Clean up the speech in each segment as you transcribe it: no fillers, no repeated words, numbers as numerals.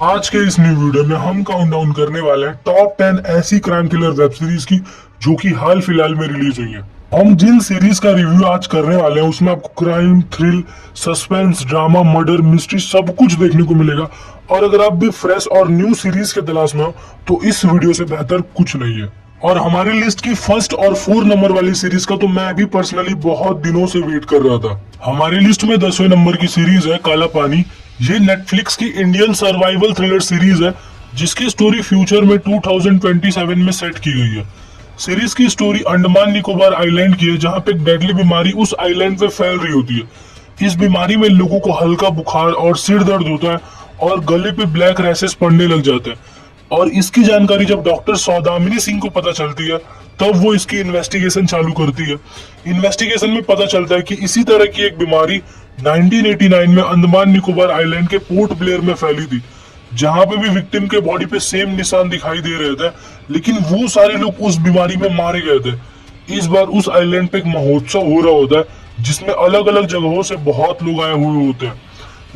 आज के इस न्यू वीडियो में हम काउंटडाउन करने वाले हैं टॉप 10 ऐसी क्राइम थ्रिलर वेब सीरीज की जो कि हाल फिलहाल में रिलीज हुई है। हम जिन सीरीज का रिव्यू आज करने वाले हैं उसमें आपको crime, thrill, suspense, drama, murder, mystery सब कुछ देखने को मिलेगा। और अगर आप भी फ्रेश और न्यू सीरीज के तलाश में हो तो इस वीडियो से बेहतर कुछ नहीं है। और हमारी लिस्ट की फर्स्ट और 4 नंबर वाली सीरीज का तो मैं भी पर्सनली बहुत दिनों से वेट कर रहा था। हमारी लिस्ट में 10वें नंबर की सीरीज है काला पानी। ये नेटफ्लिक्स की इंडियन सर्वाइवल थ्रिलर सीरीज है जिसकी स्टोरी फ्यूचर में 2027 में सेट की गई है। सीरीज की स्टोरी अंडमान निकोबार आइलैंड की है जहां पे एक डेडली बीमारी उस आइलैंड पे फैल रही होती है। इस बीमारी में लोगों को हल्का बुखार और सिर दर्द होता है और गले पे ब्लैक रैशेस पड़ने लग जाते हैं। और इसकी जानकारी जब डॉक्टर सौदामिनी सिंह को पता चलती है तब वो इसकी इन्वेस्टिगेशन चालू करती है। इन्वेस्टिगेशन में पता चलता है कि इसी तरह की एक बीमारी 1989 में अंडमान निकोबार आइलैंड के पोर्ट ब्लेयर में फैली थी, जहां पे भी विक्टिम के बॉडी पे सेम निशान दिखाई दे रहे थे, लेकिन वो सारे लोग उस बीमारी में मारे गए थे। इस बार उस आइलैंड पे एक महोत्सव हो रहा होता है जिसमें अलग अलग जगहों से बहुत लोग आए हुए होते हैं,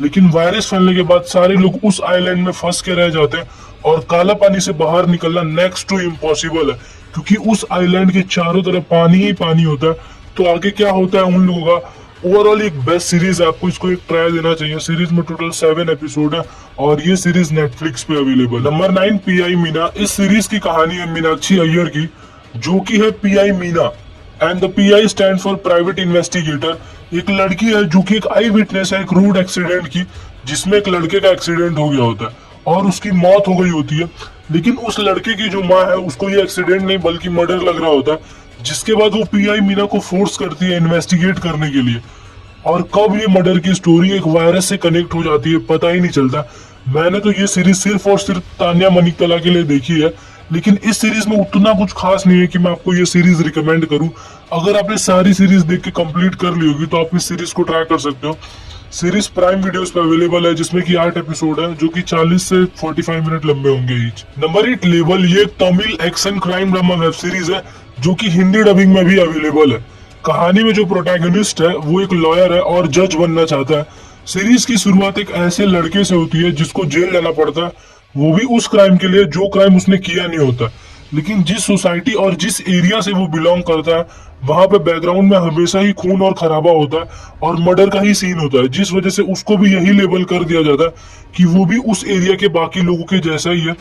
लेकिन वायरस फैलने के बाद सारे लोग उस आइलैंड में फंस के रह जाते हैं और काला पानी से बाहर निकलना नेक्स्ट टू इम्पॉसिबल है क्योंकि उस आइलैंड के चारों तरफ पानी ही पानी होता है। तो आगे क्या होता है उन लोगों का। ओवरऑल एक बेस्ट सीरीज है, आपको इसको एक ट्राई देना चाहिए। सीरीज में टोटल 7 एपिसोड है और ये सीरीज नेटफ्लिक्स पे अवेलेबल। Number 9 pi Meena. इस सीरीज की कहानी है मीनाक्षी अय्यर की, जो की है pi Meena and the pi stand for private investigator. एक लड़की है जो कि एक आई विटनेस है एक रोड एक्सीडेंट की, जिसमें एक लड़के का एक्सीडेंट हो गया होता है और उसकी मौत हो गई होती है। लेकिन उस लड़के की जो माँ है उसको ये एक्सीडेंट नहीं बल्कि मर्डर लग रहा होता है, जिसके बाद वो पीआई मीना को फोर्स करती है इन्वेस्टिगेट करने के लिए। और कब ये मर्डर की स्टोरी एक वायरस से कनेक्ट हो जाती है पता ही नहीं चलता। मैंने तो ये सीरीज सिर्फ और सिर्फ तान्या मनिकतला के लिए देखी है, लेकिन इस सीरीज में उतना कुछ खास नहीं है कि मैं आपको ये सीरीज रिकमेंड करूं। अगर आपने सारी सीरीज देख के कंप्लीट कर ली होगी तो आप इस सीरीज को ट्राई कर सकते हो। सीरीज प्राइम वीडियोस पे अवेलेबल है जिसमें कि 8 एपिसोड है जो कि 40 से 45 मिनट लंबे होंगे ईच। Number 8 level. ये एक Tamil action crime drama web series है जो कि हिंदी डबिंग में भी अवेलेबल है। कहानी में जो प्रोटैगनिस्ट है वो एक लॉयर है और जज बनना चाहता है। सीरीज की शुरुआत एक ऐसे लड़के से होती है जिसको जेल जाना पड़ता है, वो भी उस क्राइम के लिए जो क्राइम उसने किया नहीं होता। लेकिन जिस सोसाइटी और जिस एरिया से वो बिलोंग करता है वहां पे बैकग्राउंड में हमेशा ही खून और खराबा होता है और मर्डर का ही सीन होता है, जिस वजह से उसको भी यही लेबल कर दिया जाता है कि वो भी उस एरिया के बाकी लोगों के जैसा ही है।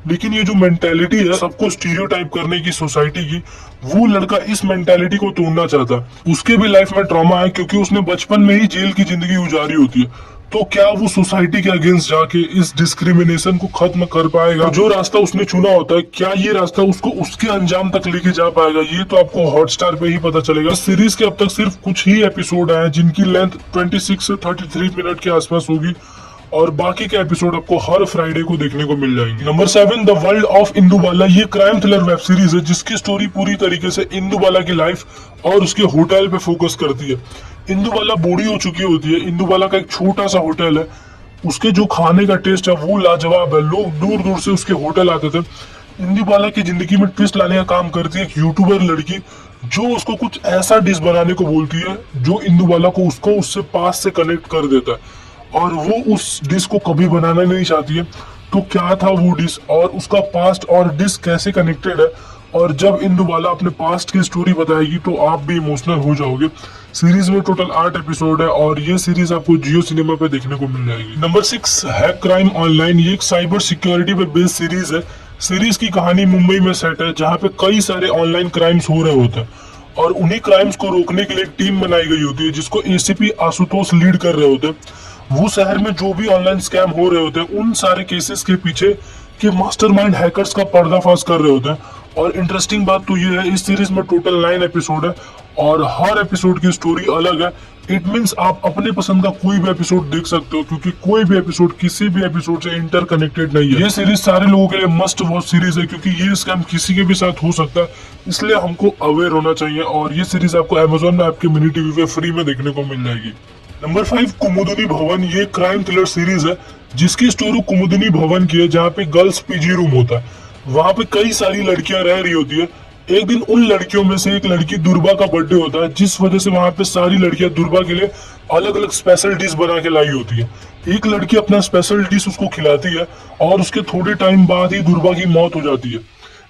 लेकिन ये जो मेंटेलिटी है सबको स्टीरियोटाइप करने की सोसाइटी की, वो लड़का इस मेंटेलिटी को तोड़ना चाहता है। उसके भी लाइफ में ट्रॉमा है क्योंकि उसने बचपन में ही जेल की जिंदगी गुजारी होती है। तो क्या वो सोसाइटी के अगेंस्ट जाके इस डिस्क्रिमिनेशन को खत्म कर पाएगा? तो जो रास्ता उसने चुना होता है क्या ये रास्ता उसको उसके अंजाम तक लेके जा पाएगा? ये तो आपको हॉटस्टार पे ही पता चलेगा। इस सीरीज के अब तक सिर्फ कुछ ही एपिसोड आए जिनकी लेंथ 26 से 33 मिनट के आसपास होगी और बाकी के एपिसोड आपको हर फ्राइडे को देखने को मिल जाएंगे। Number 7 the world of Indubala. ये क्राइम थ्रिलर वेब सीरीज है जिसकी स्टोरी पूरी तरीके से इंदुबाला की लाइफ और उसके होटल पे फोकस करती है। इंदुबाला बूढ़ी हो चुकी होती है। इंदुबाला का एक छोटा सा होटल है, उसके जो खाने का टेस्ट है वो लाजवाब है। लोग दूर दूर से उसके होटल आते थे। इंदुबाला की जिंदगी में ट्विस्ट लाने का काम करती है एक यूट्यूबर लड़की, जो उसको कुछ ऐसा डिश बनाने को बोलती है जो इंदुबाला को उसको उससे पास से कनेक्ट कर देता है और वो उस डिश को कभी बनाना नहीं चाहती है। तो क्या था वो डिश और उसका पास्ट और डिश कैसे कनेक्टेड है, और जब इंदुबाला अपने पास्ट की स्टोरी बताएगी तो आप भी इमोशनल हो जाओगे। सीरीज में टोटल 8 एपिसोड है और ये सीरीज आपको जियो सिनेमा पे देखने को मिल जाएगी। Number 6 hack crime online. ये एक साइबर सिक्योरिटी पे बेस्ड सीरीज है। सीरीज की कहानी मुंबई में सेट है जहाँ पे कई सारे ऑनलाइन क्राइम्स हो रहे होते हैं और उन्हीं क्राइम्स को रोकने के लिए एक टीम बनाई गई होती है जिसको एसीपी आशुतोष लीड कर रहे होते हैं। वो शहर में जो भी ऑनलाइन स्कैम हो रहे होते हैं उन सारे केसेस के पीछे के मास्टरमाइंड हैकर्स का पर्दाफाश कर रहे होते हैं। और इंटरेस्टिंग बात तो ये है इस सीरीज में टोटल 9 एपिसोड है और हर एपिसोड की स्टोरी अलग है। इट मींस आप अपने पसंद का कोई भी एपिसोड देख सकते हो क्योंकि कोई भी एपिसोड किसी भी एपिसोड से इंटरकनेक्टेड नहीं है। ये सीरीज सारे लोगों के लिए मस्ट वॉच सीरीज है क्योंकि ये स्कैम किसी के भी साथ हो सकता है, इसलिए हमको अवेयर होना चाहिए। और ये सीरीज आपको अमेजोन में आपके मिनी टीवी पे फ्री में देखने को मिल जाएगी। नंबर 5 कुमुदिनी भवन। ये क्राइम थ्रिलर सीरीज है जिसकी स्टोरी कुमुदिनी भवन की है जहाँ पे गर्ल्स पीजी रूम होता है। वहां पे कई सारी लड़कियां रह रही होती है एक दिन उन लड़कियों में से एक लड़की दुर्गा का बर्थडे होता है, जिस वजह से वहां पे सारी लड़कियां दुर्गा के लिए अलग अलग स्पेशल डिश बना के लाई होती है। एक लड़की अपना स्पेशल डिश उसको खिलाती है और उसके थोड़े टाइम बाद ही दुर्गा की मौत हो जाती है,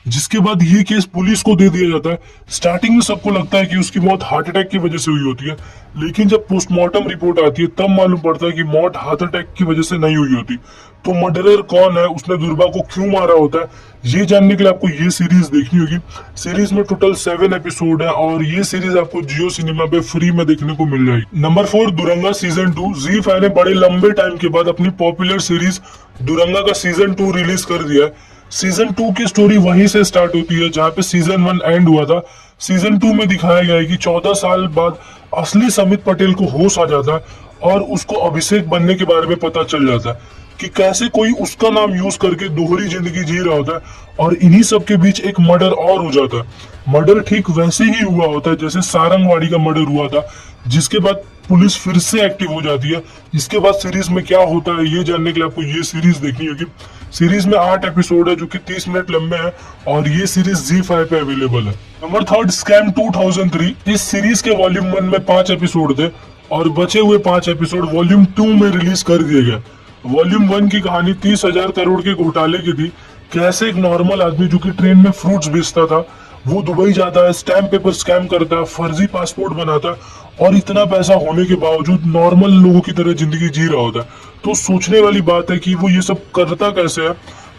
जिसके बाद ये केस पुलिस को दे दिया जाता है। स्टार्टिंग में सबको लगता है कि उसकी मौत हार्ट अटैक की वजह से हुई होती है, लेकिन जब पोस्टमार्टम रिपोर्ट आती है तब मालूम पड़ता है कि मौत हार्ट अटैक की वजह से नहीं हुई होती। तो मर्डरर कौन है, उसने दुर्गा को क्यों मारा होता है, ये जानने के लिए आपको ये सीरीज देखनी होगी। सीरीज में टोटल 7 एपिसोड है और ये सीरीज आपको जियो सिनेमा पे फ्री में देखने को मिल जाएगी। Number 4, Duranga season 2। ZEE5 ने बड़े लंबे टाइम के बाद अपनी पॉपुलर सीरीज दुरंगा का सीजन 2 रिलीज कर दिया है। सीजन 2 की स्टोरी वहीं से स्टार्ट होती है जहां पे सीजन 1 एंड हुआ था। सीजन 2 में दिखाया गया है कि 14 साल बाद असली समित पटेल को होश आ जाता है और उसको अभिषेक बनने के बारे में पता चल जाता है कि कैसे कोई उसका नाम यूज करके दोहरी जिंदगी जी रहा होता है। और इन्हीं सब के बीच एक मर्डर और हो जाता है। मर्डर ठीक वैसे ही हुआ होता है जैसे सारंगवाड़ी का मर्डर हुआ था, जिसके बाद पुलिस फिर से एक्टिव हो जाती है। इसके बाद सीरीज में क्या होता है ये जानने के लिए आपको ये सीरीज देखनी होगी। सीरीज में 8 एपिसोड है जो कि 30 मिनट लंबे हैं और ये सीरीज ZEE5 पे अवेलेबल है। Number 3, scam 2003। इस सीरीज के वॉल्यूम 1 में 5 एपिसोड थे और बचे हुए 5 एपिसोड वॉल्यूम 2 में रिलीज कर दिए गए। वॉल्यूम 1 की कहानी 30,000 करोड़ के घोटाले की थी। कैसे एक नॉर्मल आदमी जो कि ट्रेन में फ्रूट्स बेचता था, वो दुबई जाता है, स्टैम्प पेपर स्कैम करता है, फर्जी पासपोर्ट बनाता है और इतना पैसा होने के बावजूद नॉर्मल लोगों की तरह जिंदगी जी रहा होता है। तो सोचने वाली बात है कि वो ये सब करता कैसे है।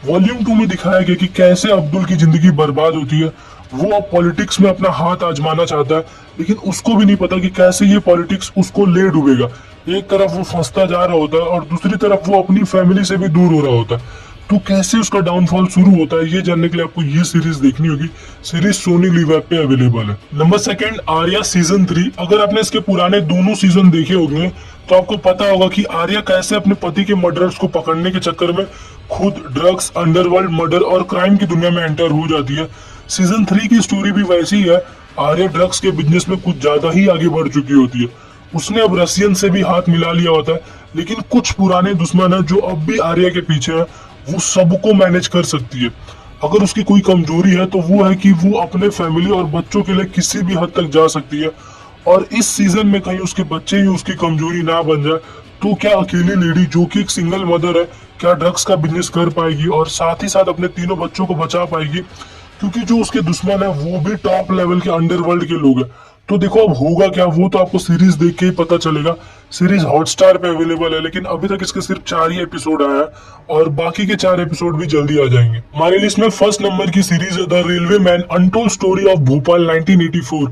वॉल्यूम 2 में दिखाया गया कि कैसे अब्दुल की जिंदगी बर्बाद होती है। वो अब पॉलिटिक्स में अपना हाथ आजमाना चाहता है, लेकिन उसको भी नहीं पता कि कैसे ये पॉलिटिक्स उसको ले डूबेगा। एक तरफ वो फंसता जा रहा होता है और दूसरी तरफ वो अपनी फैमिली से भी दूर हो रहा होता है। तो कैसे उसका डाउनफॉल शुरू होता है ये जानने के लिए आपको ये सीरीज देखनी होगी। सीरीज सोनी लिव ऐप पे अवेलेबल है। Number 2, Arya season 3। अगर आपने इसके पुराने दोनों सीजन देखे होंगे तो आपको पता होगा कि आर्या कैसे अपने पति के मर्डरर्स को पकड़ने के चक्कर में खुद ड्रग्स, अंडरवर्ल्ड, मर्डर और क्राइम की दुनिया में एंटर हो जाती है। सीजन 3 की स्टोरी भी वैसी ही है। आर्या ड्रग्स के बिजनेस में कुछ ज्यादा ही आगे बढ़ चुकी होती है। उसने अब रसियन से भी हाथ मिला लिया होता है, लेकिन कुछ पुराने दुश्मन है जो अब भी आर्या के पीछे है। वो सबको मैनेज कर सकती है। अगर उसकी कोई कमजोरी है तो वो है कि वो अपने फैमिली और बच्चों के लिए किसी भी हद तक जा सकती है। और इस सीजन में कहीं उसके बच्चे ही उसकी कमजोरी ना बन जाए तो क्या अकेली लेडी जो कि एक सिंगल मदर है, क्या ड्रग्स का बिजनेस कर पाएगी और साथ ही साथ अपने तीनों बच्चों को बचा पाएगी? क्योंकि जो उसके दुश्मन है वो भी टॉप लेवल के अंडरवर्ल्ड के लोग हैं। तो देखो अब होगा क्या, वो तो आपको सीरीज देख के ही पता चलेगा। सीरीज हॉटस्टार पे अवेलेबल है, लेकिन अभी तक इसके सिर्फ 4 ही एपिसोड आया है और बाकी के 4 एपिसोड भी जल्दी आ जाएंगे। हमारे लिस्ट में फर्स्ट नंबर की सीरीज है the railway man untold story of Bhopal 1984।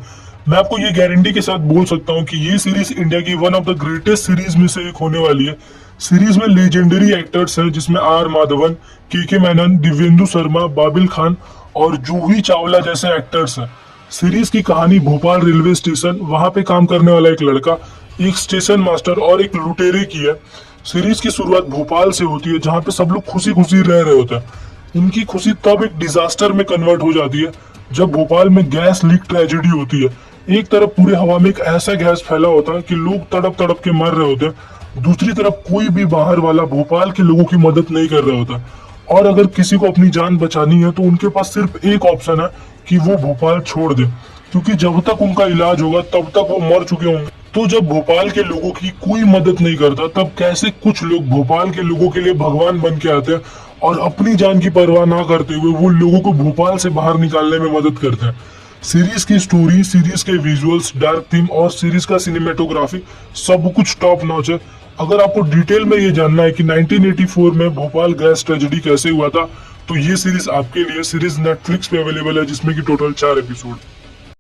मैं आपको ये गारंटी के साथ बोल सकता हूँ कि ये सीरीज इंडिया की one of the greatest series में से एक होने वाली है। सीरीज में लेजेंडरी एक्टर्स हैं जिसमें आर माधवन, के मेनन, दिव्येंदु शर्मा, बाबिल खान और जूही चावला जैसे एक्टर्स हैं। सीरीज की कहानी भोपाल रेलवे स्टेशन, वहां पे काम करने वाला एक लड़का, एक स्टेशन मास्टर और एक लुटेरे की है। सीरीज की शुरुआत भोपाल से होती है जहां पे सब लोग खुशी खुशी रह रहे होते हैं। इनकी खुशी तब एक डिजास्टर में कन्वर्ट हो जाती है जब भोपाल में गैस लीक ट्रेजेडी होती है। एक तरफ पूरे हवा में एक ऐसा गैस फैला होता है कि लोग तड़प तड़प के मर रहे होते हैं, दूसरी तरफ कोई भी बाहर वाला भोपाल के लोगों की मदद नहीं कर रहा होता। और अगर किसी को अपनी जान बचानी है तो उनके पास सिर्फ एक ऑप्शन है कि वो भोपाल छोड़ दे, क्योंकि जब तक उनका इलाज होगा तब तक वो मर चुके होंगे। तो जब भोपाल के लोगों की कोई मदद नहीं करता तब कैसे कुछ लोग भोपाल के लोगों के लिए भगवान बन के आते हैं और अपनी जान की परवाह ना करते हुए वो लोगों को भोपाल से बाहर निकालने में मदद करते हैं। सीरीज की स्टोरी, सीरीज के विजुअल्स, डार्क थीम और सीरीज का सिनेमेटोग्राफी सब कुछ टॉप नॉच है। अगर आपको डिटेल में ये जानना है कि 1984 में भोपाल गैस ट्रेजेडी कैसे हुआ था तो ये सीरीज आपके लिए। सीरीज नेटफ्लिक्स पे अवेलेबल है जिसमें की टोटल 4 एपिसोड।